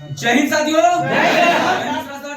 जय हिंद साथियों,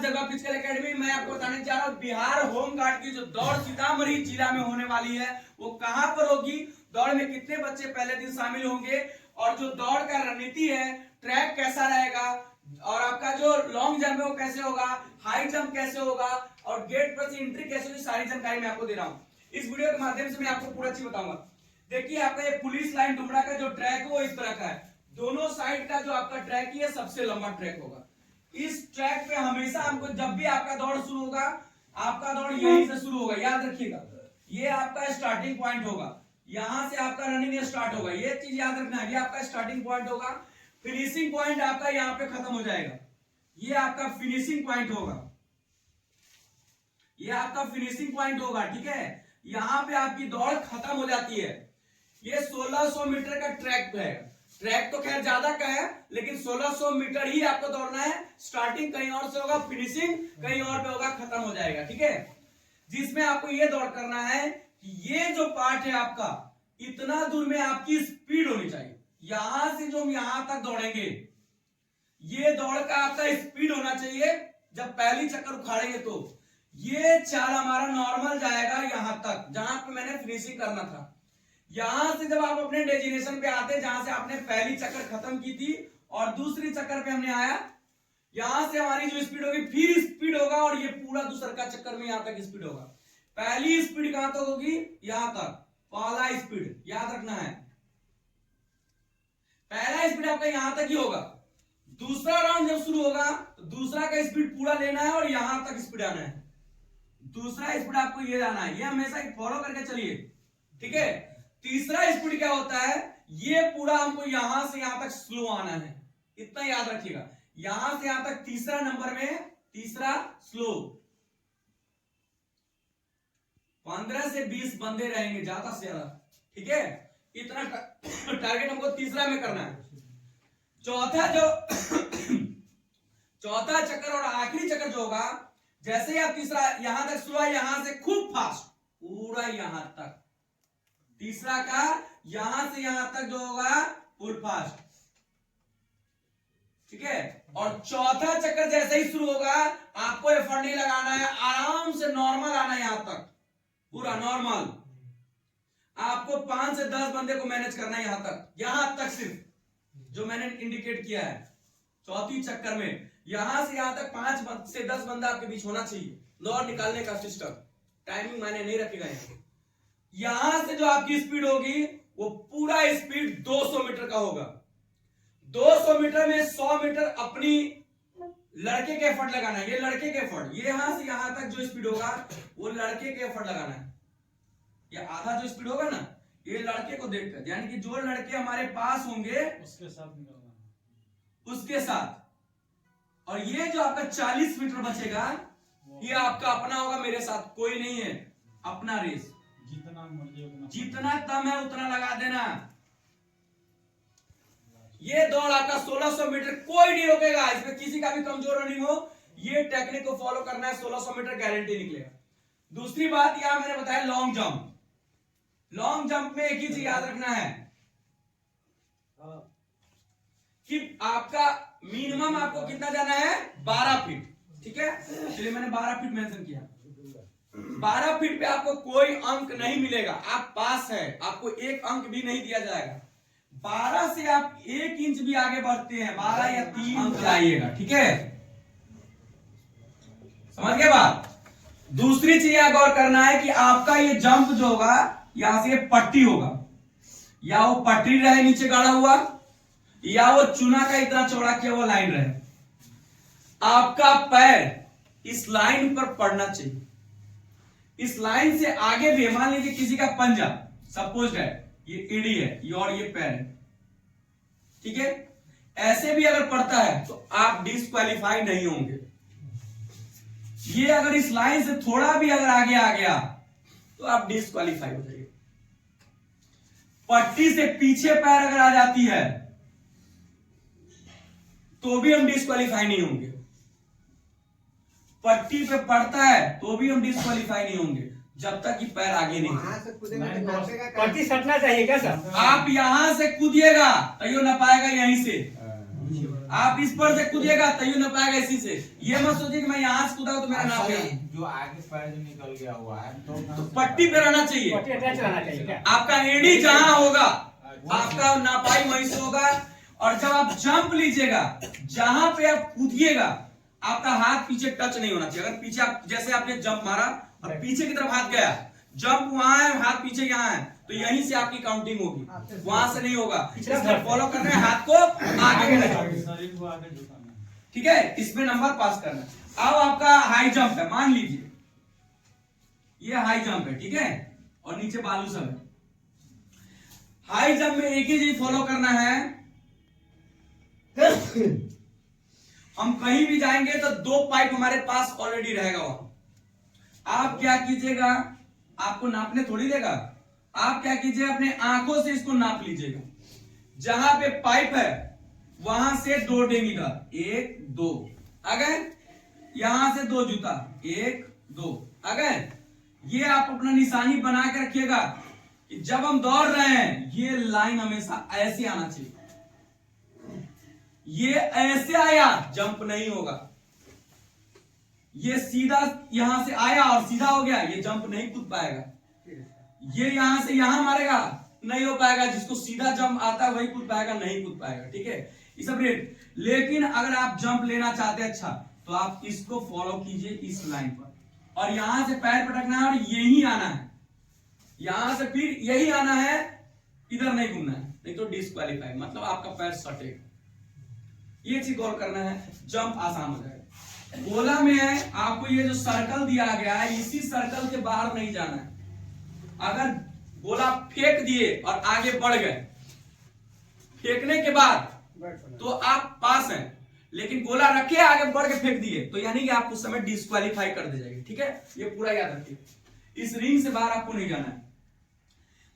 जगह फिजिकल एकेडमी। मैं आपको बताने जा रहा हूँ बिहार होम गार्ड की जो दौड़ सीतामढ़ी जिला में होने वाली है वो कहां पर होगी, दौड़ में कितने बच्चे पहले दिन शामिल होंगे और जो दौड़ का रणनीति है, ट्रैक कैसा रहेगा और आपका जो लॉन्ग जंप है वो कैसे होगा, हाई जंप कैसे होगा और गेट पर से एंट्री कैसे होगी, सारी जानकारी मैं आपको दे रहा हूँ। इस वीडियो के माध्यम से मैं आपको पूरा चीज बताऊंगा। देखिए आपका ये पुलिस लाइन डुमरा का जो ट्रैक है वो इस तरह का है। दोनों साइड का जो आपका ट्रैक ही है सबसे लंबा ट्रैक होगा। इस ट्रैक पे हमेशा हमको जब भी आपका दौड़ शुरू होगा, आपका दौड़ यहीं से शुरू होगा, याद रखिएगा। ये आपका स्टार्टिंग पॉइंट होगा, यहां से आपका रनिंग स्टार्ट होगा, ये चीज याद रखना है। ये आपका स्टार्टिंग पॉइंट होगा, फिनिशिंग पॉइंट आपका यहाँ पे खत्म हो जाएगा। ये आपका फिनिशिंग पॉइंट होगा, ये आपका फिनिशिंग पॉइंट होगा, ठीक है। यहाँ पे आपकी दौड़ खत्म हो जाती है। ये 1600 मीटर का ट्रैक है। ट्रैक तो खैर ज्यादा का है लेकिन 1600 मीटर ही आपको दौड़ना है। स्टार्टिंग कहीं और से होगा, फिनिशिंग कहीं और पे होगा, खत्म हो जाएगा, ठीक है। जिसमें आपको ये दौड़ करना है कि ये जो पार्ट है आपका, इतना दूर में आपकी स्पीड होनी चाहिए। यहां से जो हम यहां तक दौड़ेंगे, ये दौड़ का आपका स्पीड होना चाहिए। जब पहली चक्कर उखाड़ेंगे तो ये चाल हमारा नॉर्मल जाएगा यहां तक, जहां पे मैंने फिनिशिंग करना था। यहां से जब आप अपने डेस्टिनेशन पे आते, जहां से आपने पहली चक्कर खत्म की थी और दूसरी चक्कर पे हमने आया, यहां से हमारी जो स्पीड होगी फिर स्पीड होगा और ये पूरा दूसरा का चक्कर में यहां तक स्पीड होगा। पहली स्पीड कहां तक होगी, यहां तक, पहला स्पीड याद रखना है। पहला स्पीड आपका यहां तक ही होगा। दूसरा राउंड जब शुरू होगा तो दूसरा का स्पीड पूरा लेना है और यहां तक स्पीड आना है। दूसरा स्पीड आपको ये जाना है, ये हमेशा फॉलो करके चलिए, ठीक है। तीसरा स्पीड क्या होता है, ये पूरा हमको यहां से यहां तक स्लो आना है, इतना याद रखिएगा। यहां से यहां तक तीसरा नंबर में, तीसरा स्लो। 15 से 20 बंदे रहेंगे ज्यादा से ज्यादा, ठीक है। इतना टारगेट हमको तीसरा में करना है। चौथा चक्कर और आखिरी चक्कर जो होगा, जैसे ही आप तीसरा यहां तक शुरू है, यहां से खूब फास्ट पूरा यहां तक। तीसरा का यहां से यहां तक जो होगा फुल फास्ट, ठीक है। और चौथा चक्कर जैसे ही शुरू होगा, आपको एफर्ट नहीं लगाना है, आराम से नॉर्मल आना है यहां तक, पूरा नॉर्मल। आपको 5 से 10 बंदे को मैनेज करना है यहां तक सिर्फ, जो मैंने इंडिकेट किया है। चौथी चक्कर में यहां से यहां तक 5 से 10 बंदा आपके बीच होना चाहिए। दौड़ निकालने का सिस्टम, टाइमिंग मायने नहीं रखेगा। यहां से जो आपकी स्पीड होगी वो पूरा स्पीड 200 मीटर का होगा। 200 मीटर में 100 मीटर अपनी लड़के के एफर्ट लगाना है, ये लड़के के एफर्ट। ये यहां से यहां तक जो स्पीड होगा वो लड़के के एफर्ट लगाना है। ये आधा जो स्पीड होगा ना, ये लड़के को देखकर, यानी कि जो लड़के हमारे पास होंगे उसके साथ निकलना, उसके साथ। और ये जो आपका 40 मीटर बचेगा, ये आपका अपना होगा, मेरे साथ कोई नहीं है, अपना रेस। जितना दम है उतना लगा देना। ये दौड़ आपका 1600 मीटर, कोई नहीं रोकेगा, इसमें किसी का भी कमजोर रनिंग हो, ये टेक्निक को फॉलो करना है, 1600 मीटर गारंटी निकलेगा। दूसरी बात यहां मैंने बताया लॉन्ग जंप। लॉन्ग जंप में एक ही चीज याद रखना है कि आपका मिनिमम आपको कितना जाना है, 12 फीट, ठीक है। चलिए मैंने 12 फीट मेंशन किया। 12 फीट पे आपको कोई अंक नहीं मिलेगा, आप पास है, आपको एक अंक भी नहीं दिया जाएगा। 12 से आप 1 इंच भी आगे बढ़ते हैं, 12 या 3 अंक आइएगा, ठीक है। समझ गए बात। दूसरी चीज यहां गौर करना है कि आपका ये जंप जो होगा, यहां से पट्टी होगा, या वो पटरी रहे नीचे गाड़ा हुआ, या वो चूना का इतना चौड़ा किया वो लाइन रहे। आपका पैर इस लाइन पर पड़ना चाहिए। इस लाइन से आगे भी, मान लीजिए किसी का पंजा सपोज है, ये एड़ी है, ये और ये पैर है, ठीक है। ऐसे भी अगर पड़ता है तो आप डिस्क्वालीफाई नहीं होंगे। ये अगर इस लाइन से थोड़ा भी अगर आगे आ गया तो आप डिस्क्वालीफाई हो जाइए। पट्टी से पीछे पैर अगर आ जाती है तो भी हम डिस्क्वालीफाई नहीं होंगे। पट्टी पे पड़ता है तो भी हम डिस्क्वालीफाई नहीं होंगे, जब तक कि पैर आगे नहीं। पट्टी सटना चाहिए क्या सर? आप यहां से कूदिएगा तो यो ना पाएगा यहीं से। आप इस पर से कूदिएगा तैयो ना पाएगा इसी से। ये मत सोचिए कि मैं यहाँ से कूदा तो मेरा नाप गया। जो आगे पैर जो निकल गया हुआ है तो पट्टी पे रहना चाहिए, पट्टी अटैच रहना चाहिए क्या? आपका एडी जहां होगा आपका नापाई वहीं से होगा। और जब आप जंप लीजिएगा जहां पे आप कूदिएगा आपका हाथ पीछे टच नहीं होना चाहिए। अगर पीछे आप जैसे आपने जंप मारा और पीछे की तरफ हाथ गया, जंप वहां है हाथ पीछे यहाँ है, तो यहीं से आपकी काउंटिंग होगी, वहां से नहीं होगा। इसलिए फॉलो करना है हाथ को आगे बढ़ाना, ठीक है, इसमें नंबर पास करना है। अब आपका हाई जंप है, मान लीजिए ये हाई जंप है, ठीक है, और नीचे बालू सब है। हाई जंप में एक ही चीज फॉलो करना है, हम कहीं भी जाएंगे तो 2 पाइप हमारे पास ऑलरेडी रहेगा वहां। आप क्या कीजिएगा, आपको नापने थोड़ी देगा, आप क्या कीजिए अपने आंखों से इसको नाप लीजिएगा। जहां पे पाइप है वहां से 2 डेमीटर, 1 2 आ गए, यहां से 2 जूता, 1 2 आ गए। ये आप अपना निशानी बना के रखिएगा कि जब हम दौड़ रहे हैं ये लाइन हमेशा ऐसे आना चाहिए। ये ऐसे आया जंप नहीं होगा, ये सीधा यहां से आया और सीधा हो गया, ये जंप नहीं कूद पाएगा। ये यहां से यहां मारेगा नहीं हो पाएगा, जिसको सीधा जंप आता है वही कूद पाएगा, नहीं कूद पाएगा, ठीक है, ये सब रेट। लेकिन अगर आप जंप लेना चाहते हैं अच्छा, तो आप इसको फॉलो कीजिए इस लाइन पर, और यहां से पैर पटकना है और यही आना है, यहां से फिर यही आना है, इधर नहीं घूमना है, नहीं तो डिस्क्वालीफाई, मतलब आपका पैर सटेगा। ये चीज गौर करना है, जंप आसान हो जाएगा। गोला में है आपको ये जो सर्कल दिया गया है, इसी सर्कल के बाहर नहीं जाना है। अगर गोला फेंक दिए और आगे बढ़ गए, फेंकने के बाद तो आप पास हैं, लेकिन गोला रखे आगे बढ़ के फेंक दिए तो यानी कि आप उस समय डिस्क्वालीफाई कर दे जाएंगे, ठीक है, ये पूरा याद रखिए। इस रिंग से बाहर आपको नहीं जाना है।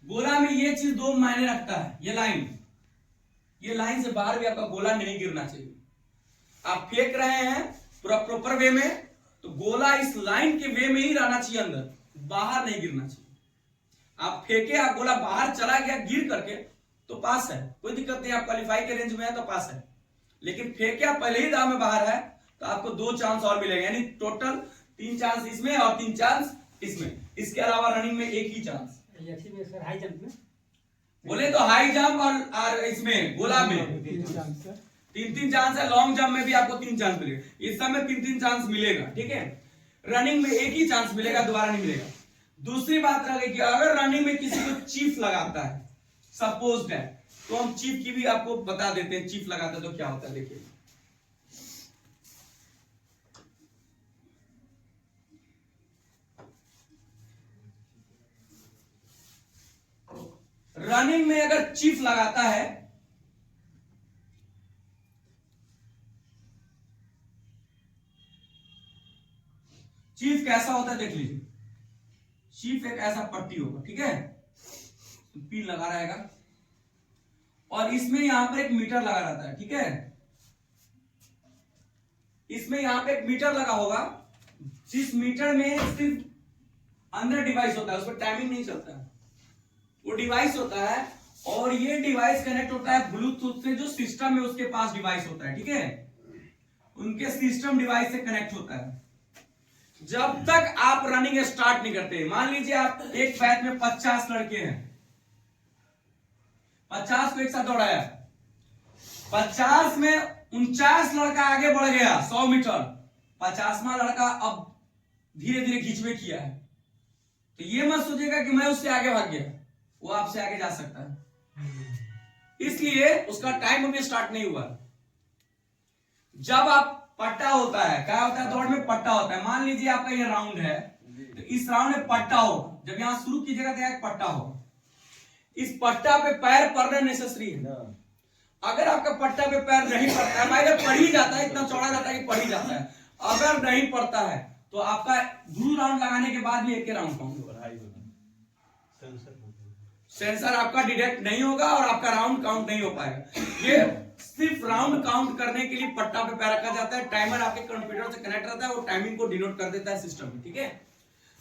गोला में ये चीज 2 मायने रखता है, ये लाइन से बाहर भी आपका गोला नहीं गिरना चाहिए। आप फेंक रहे हैं पूरा प्रॉपर वे में, तो गोला इस लाइन के वे में ही रहना चाहिए, अंदर बाहर नहीं गिरना चाहिए। आप फेंके आप गोला बाहर चला गया गिर करके तो पास है, कोई दिक्कत नहीं, आप क्वालिफाई के रेंज में है तो पास है। लेकिन फेंके आप पहले ही दाव में बाहर है तो आपको 2 चांस और मिलेगा, यानी टोटल 3 चांस इसमें और 3 चांस इसमें। इसके अलावा रनिंग में 1 ही चांस। हाई जंप में बोले तो हाई जंप और इसमें गोला में 3 चांस है, लॉन्ग जंप में भी आपको 3 चांस मिलेगा, इस समय 3 चांस मिलेगा, ठीक है। रनिंग में 1 ही चांस मिलेगा, दोबारा नहीं मिलेगा। दूसरी बात रह गई कि अगर रनिंग में किसी को चीफ लगाता है, सपोज है, तो हम चीफ की भी आपको बता देते हैं, चीफ लगाता है तो क्या होता है, देखिए। रनिंग में अगर चीफ लगाता है, चीफ कैसा होता है देख लीजिए। चीफ एक ऐसा पट्टी होगा, ठीक है, पिन लगा रहेगा और इसमें यहां पर एक मीटर लगा रहता है, ठीक है, इसमें यहां पे एक मीटर लगा होगा, जिस मीटर में सिर्फ अंदर डिवाइस होता है, उस पर टाइमिंग नहीं चलता है, वो डिवाइस होता है, और ये डिवाइस कनेक्ट होता है ब्लूटूथ से, जो सिस्टम है उसके पास डिवाइस होता है, ठीक है, उनके सिस्टम डिवाइस से कनेक्ट होता है। जब तक आप रनिंग स्टार्ट नहीं करते, मान लीजिए आप एक बैच में 50 लड़के हैं, 50 को एक साथ दौड़ाया, 50 में 49 लड़का आगे बढ़ गया 100 मीटर, 50वां लड़का अब धीरे धीरे खींचवे किया है, तो ये मत सोचिएगा कि मैं उससे आगे भाग गया, वो आपसे आगे जा सकता है, इसलिए उसका टाइम अभी स्टार्ट नहीं हुआ। जब आप पट्टा होता है, क्या होता है दौड़ में पट्टा होता है, मान लीजिए आपका ये राउंड है, तो इस राउंड में पट्टा होगा, जब यहां शुरू कीजिएगा तो एक पट्टा होगा, इस पट्टा पे पैर पड़ना नेसेसरी है। अगर आपका पट्टा पे पैर नहीं पड़ता है, भाई पड़ ही जाता है, इतना चौड़ा जाता है कि पड़ ही जाता है, अगर नहीं पड़ता है तो आपका 2 राउंड लगाने के बाद भी एक राउंड काउंट होगा, सेंसर आपका डिटेक्ट नहीं होगा और आपका राउंड काउंट नहीं हो पाएगा। ये सिर्फ राउंड काउंट करने के लिए पट्टा पे पैर रखा जाता है, टाइमर आपके कंप्यूटर से कनेक्ट रहता है, वो टाइमिंग को डिनोट कर देता है सिस्टम में, ठीक है,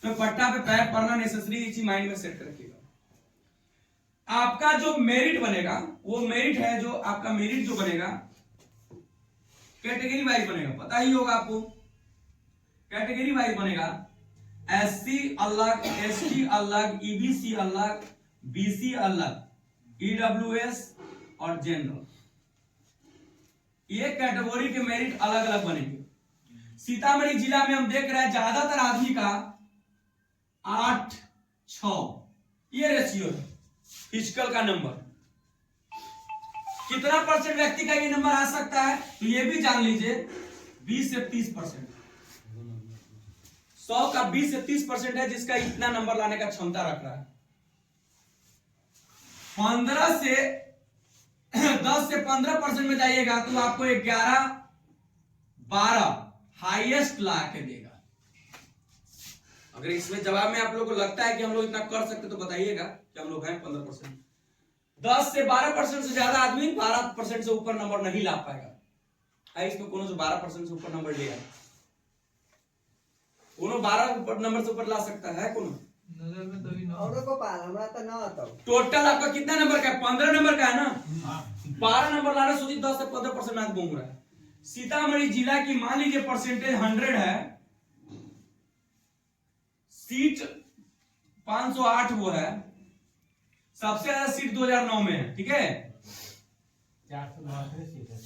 तो पट्टा पे पैर पड़ना नेसेसरी, इसी माइंड में सेट रखिएगा। आपका जो मेरिट बनेगा, वो मेरिट है, जो आपका मेरिट जो बनेगा कैटेगरी वाइज बनेगा, पता ही होगा आपको। कैटेगरी वाइज बनेगा, SC अलग, ST अलग, EBC अलग, BC अलग, EWS और जनरल। ये कैटेगरी के मेरिट अलग अलग बनेंगे। सीतामढ़ी जिला में हम देख रहे हैं ज्यादातर आदमी का 8-6 ये रेशियो है फिजिकल का नंबर। कितना परसेंट व्यक्ति का ये नंबर आ सकता है, तो ये भी जान लीजिए 20 से 30%। 100 का 20 से 30% है जिसका इतना नंबर लाने का क्षमता रख रहा है। 15 से 10 से 15% में जाइएगा तो आपको 11-12 हाईएस्ट ला के देगा। अगर इसमें जवाब में आप लोगों को लगता है कि हम लोग इतना कर सकते तो बताइएगा कि हम लोग हैं 15%। 10 से 12% से ज्यादा आदमी 12% से ऊपर नंबर नहीं ला पाएगा। इसमें कोनो से 12% से ऊपर नंबर ले आए, कोनो 12 नंबर से ऊपर ला सकता है कोनो? नजर में तो ही ना औरों को पाल हमरा तो ना आता। टोटल आपका कितना नंबर का है? 15 नंबर का है ना। 12 नंबर लाना सोचिए, 10 से 15% में घूम रहा है। सीतामढ़ी जिला की मान लीजिए परसेंटेज 100 है, सीट 508 वो है, सबसे ज्यादा सीट 2009 में है, ठीक है। 472 सीट है,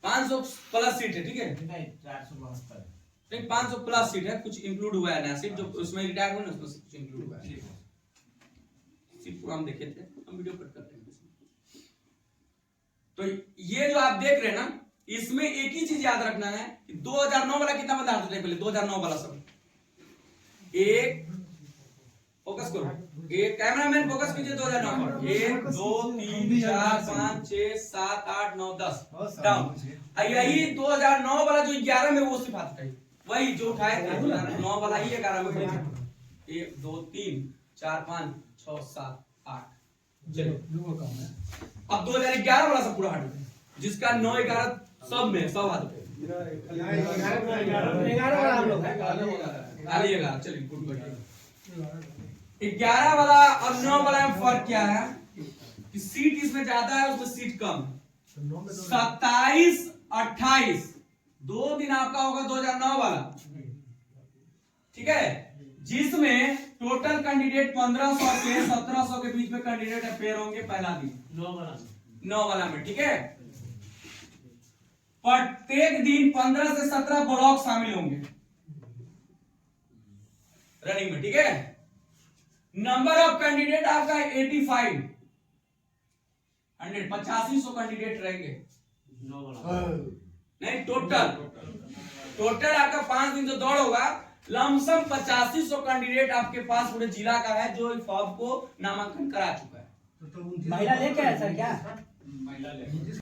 500 प्लस सीट है, ठीक है। नहीं 472 नहीं 500 प्लस सीट है, कुछ इंक्लूड हुआ है ना सीट, जो उसमें रिटायर हुआ ना उसमें कुछ इंक्लूड हुआ है। सीट पूरा हम देखे थे, हम वीडियो कट करते हैं। तो ये जो आप देख रहे हैं ना, इसमें एक ही चीज याद रखना है कि 2009 वाला कितना बता देते हैं पहले, 2009 वाला सब एक फोकस करो, एक कैमरामैन फोकस कीजिए 2009 पर। 1 2 3 4 5 6 7 8 9 10 डाउन। यही 2009 वाला जो 11 में वो सिर्फ आता है, वही जो उठाए थे 9 वाला ही 11 में पड़े थे। 1 2 3 4 5 6 7 8। चलो अब 2011 वाला सब पूरा हट गया, जिसका 9 11 सब में सब हाथ पे 11 वाला हम लोग है। खाली 11। चलिए गुड गुड। 11 वाला और 9 वाला में फर्क क्या है कि सीट इसमें ज्यादा है, उसमें सीट कम है। 27 28 2 दिन आपका होगा 2009 वाला, ठीक है, जिसमें टोटल कैंडिडेट 1500 से 1700 के बीच में कैंडिडेट अपेयर होंगे पहला दिन 9 वाला में, ठीक है। प्रत्येक दिन 15 से 17 ब्लॉक शामिल होंगे रनिंग में, ठीक है। नंबर ऑफ कैंडिडेट आपका 85 100 8500 कैंडिडेट रहेंगे नहीं, टोटल आपका 5 दिन जो दौड़ होगा, लमसम 8500 कैंडिडेट आपके पास पूरे जिला का है जो फॉर्म को नामांकन करा चुका है। महिला लेके आया सर क्या? महिला ले